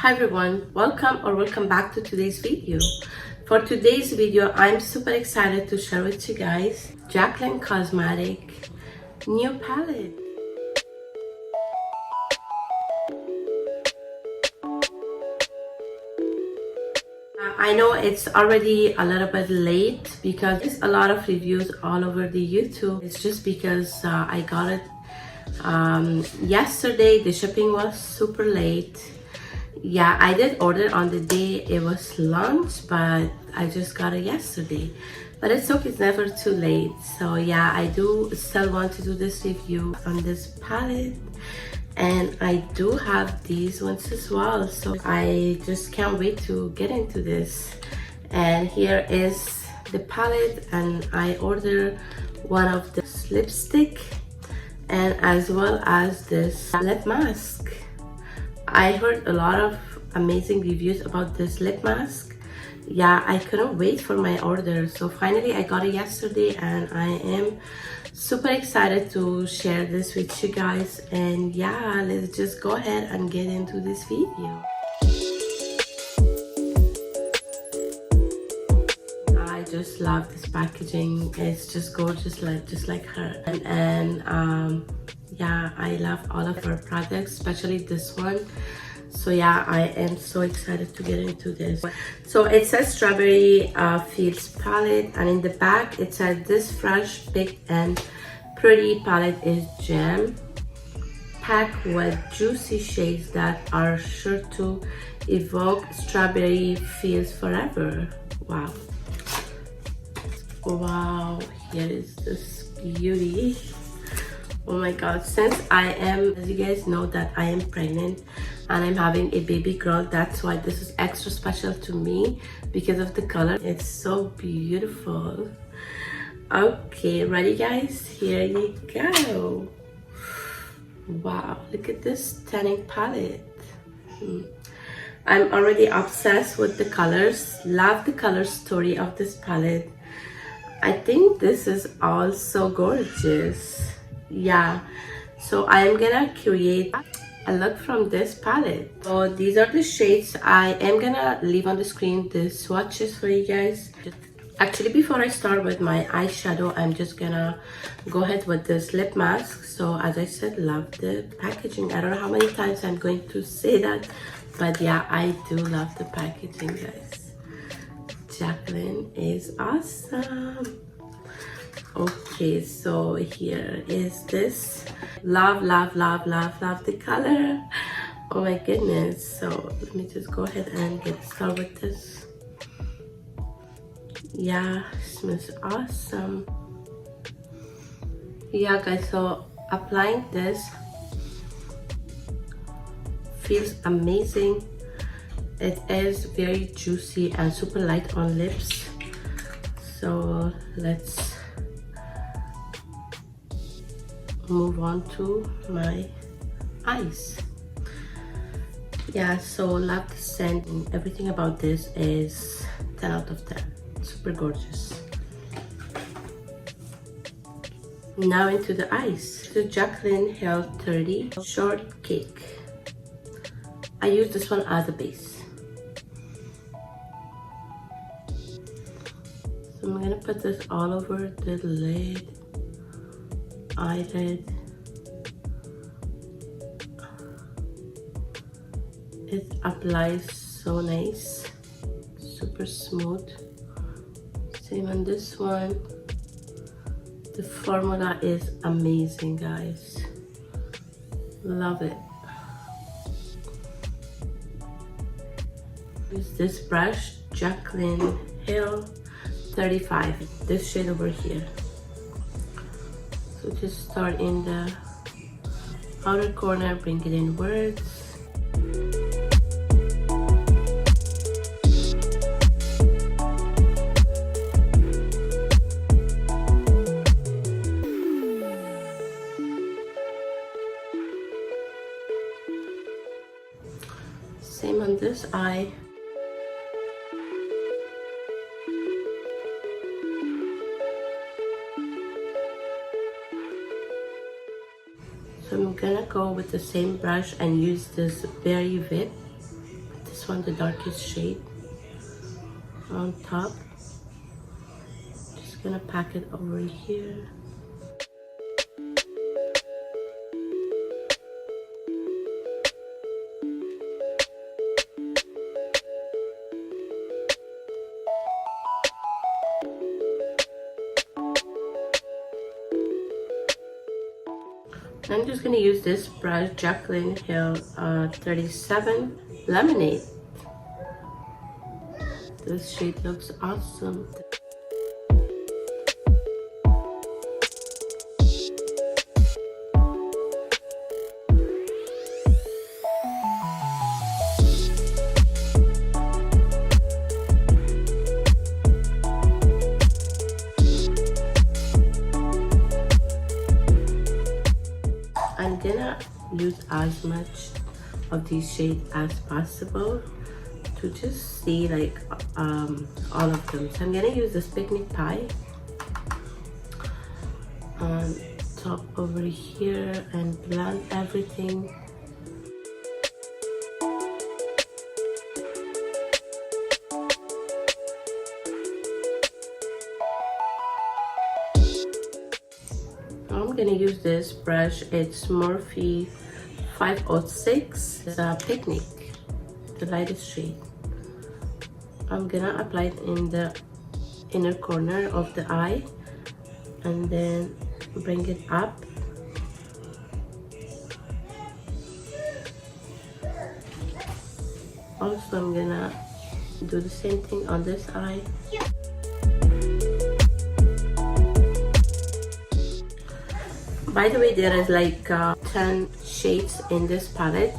Hi everyone, welcome back to today's video. For today's video, I'm super excited to share with you guys Jaclyn Cosmetic new palette. I know it's already a little bit late because there's a lot of reviews all over the YouTube. It's just because I got it yesterday. The shipping was super late. Yeah, I did order on the day it was launched, but I just got it yesterday. But it's okay, it's never too late. So yeah, I do still want to do this review on this palette. And I do have these ones as well. So I just can't wait to get into this. And here is the palette, and I ordered one of this lipstick and as well as this lip mask. I heard a lot of amazing reviews about this lip mask. Yeah, I couldn't wait for my order. So finally I got it yesterday and I am super excited to share this with you guys. And yeah, let's just go ahead and get into this video. I just love this packaging. It's just gorgeous, just like her. And yeah, I love all of her products, especially this one. So yeah, I am so excited to get into this. So it says Strawberry Fields palette, and in the back it says this fresh, big and pretty palette is jam packed with juicy shades that are sure to evoke strawberry feels forever. Wow. Wow, here is this beauty. Oh my god, since I am, as you guys know, that I am pregnant and I'm having a baby girl, that's why this is extra special to me because of the color. It's so beautiful. Okay, ready guys? Here you go. Wow, look at this stunning palette. I'm already obsessed with the colors. Love the color story of this palette. I think this is all so gorgeous. Yeah, so I'm gonna create a look from this palette. So these are the shades. I am gonna leave on the screen the swatches for you guys. Actually, before I start with my eyeshadow, I'm just gonna go ahead with this lip mask. So as I said, love the packaging. I don't know how many times I'm going to say that, but yeah, I do love the packaging, guys. Jaclyn is awesome. Okay, so here is this. Love the color. Oh my goodness. So let me just go ahead and get started with this. Yeah, smells awesome. Yeah guys, so applying this feels amazing. It is very juicy and super light on lips. So let's move on to my eyes. Yeah, so love the scent and everything about this is 10 out of 10. Super gorgeous. Now into the eyes. The Jaclyn Health 30 Shortcake. I use this one as a base. So I'm gonna put this all over the lid, eyelid. It applies so nice, super smooth. Same on this one. The formula is amazing, guys. Love it. Use this brush, Jaclyn Hill 35, this shade over here. So just start in the outer corner, bring it inwards. Same on this eye. So I'm gonna go with the same brush and use this Berry Whip this one, the darkest shade on top. Just gonna pack it over here. I'm just gonna use this brush, Jaclyn Hill 37 Lemonade. This shade looks awesome. I'm gonna use as much of these shades as possible to just see like all of them. So I'm gonna use this picnic pie on top over here and blend everything. I'm gonna use this brush. It's Morphe 506. It's a picnic, the lightest shade. I'm gonna apply it in the inner corner of the eye and then bring it up. Also, I'm gonna do the same thing on this eye. By the way, there is like 10 shades in this palette.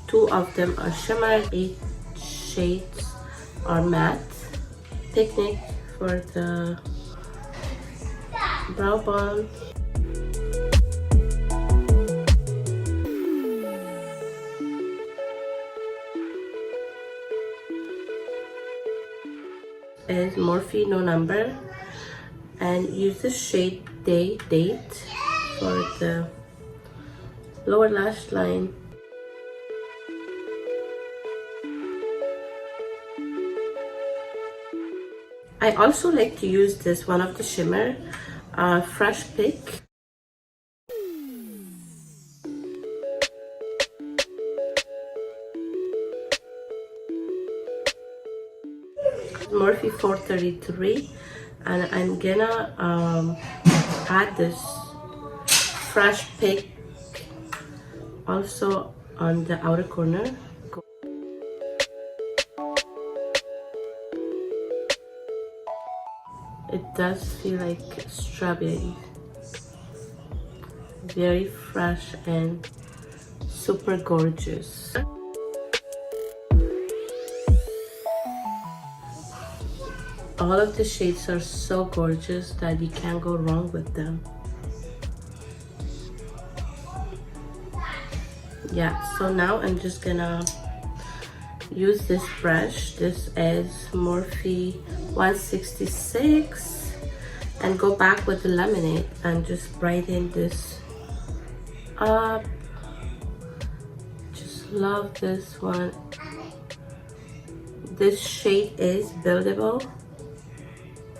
2 of them are shimmer, 8 shades are matte. Picnic for the brow bone. Is Morphe No Number, and use the shade Date for the lower lash line. I also like to use this one of the shimmer, Fresh Pick. Morphe 433, and I'm gonna add this Fresh Pick also on the outer corner. It does feel like strawberry, very fresh and super gorgeous. All of the shades are so gorgeous that you can't go wrong with them. Yeah, so now I'm just gonna use this brush. This is Morphe 166, and go back with the lemonade and just brighten this up. Just love this one. This shade is buildable,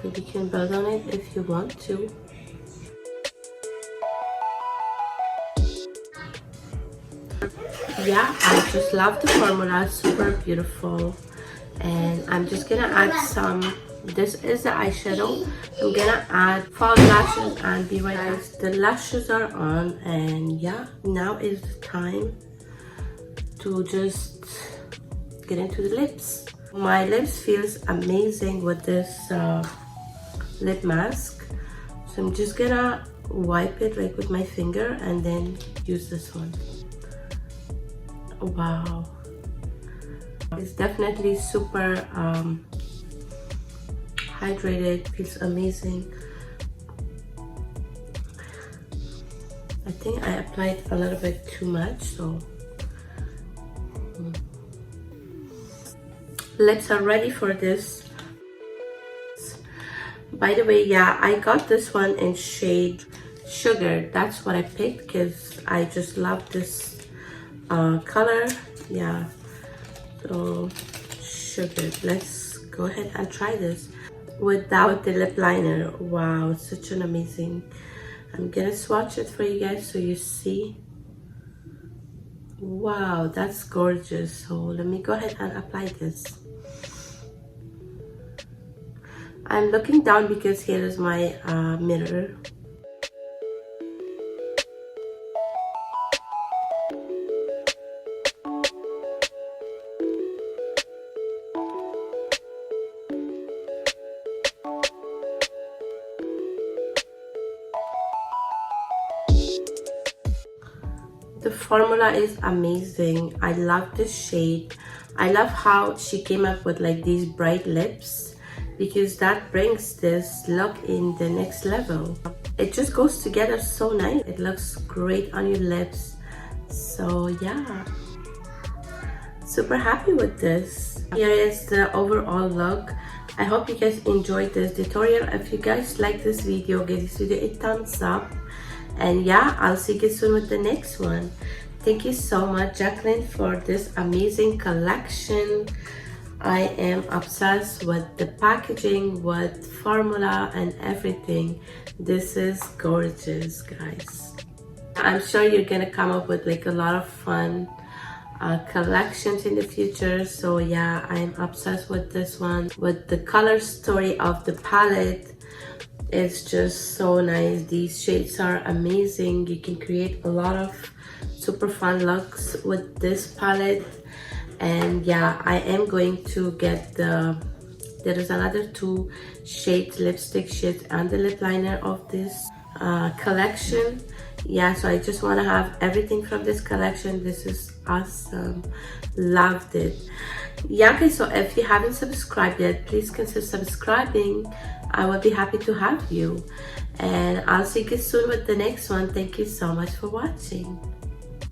but you can build on it if you want to. Yeah, I just love the formula, super beautiful. And I'm just gonna add some, this is the eyeshadow. I'm gonna add false lashes and be right back. The lashes are on, and yeah, now is the time to just get into the lips. My lips feels amazing with this lip mask. So I'm just gonna wipe it like with my finger and then use this one. Wow, it's definitely super hydrated, feels amazing. I think I applied a little bit too much, so lips are ready for this. By the way, yeah, I got this one in shade Sugar. That's what I picked because I just love this color. Yeah, So sugar. Let's go ahead and try this without the lip liner. Wow, such an amazing. I'm gonna swatch it for you guys so you see. Wow, that's gorgeous. So let me go ahead and apply this. I'm looking down because here is my mirror. The formula is amazing. I love the shade. I love how she came up with like these bright lips, because that brings this look in the next level. It just goes together so nice. It looks great on your lips. So yeah, super happy with this. Here is the overall look. I hope you guys enjoyed this tutorial. If you guys like this video, give this video a thumbs up. And yeah, I'll see you soon with the next one. Thank you so much, Jaclyn, for this amazing collection. I am obsessed with the packaging, with formula and everything. This is gorgeous, guys. I'm sure you're gonna come up with like a lot of fun collections in the future. So yeah, I'm obsessed with this one. With the color story of the palette, it's just so nice. These shades are amazing. You can create a lot of super fun looks with this palette. And yeah, I am going to get there is another 2 shades, lipstick shades and the lip liner of this collection. Yeah, so I just want to have everything from this collection. This is awesome. Loved it. Yeah, guys, so if you haven't subscribed yet, please consider subscribing. I will be happy to have you. And I'll see you soon with the next one. Thank you so much for watching.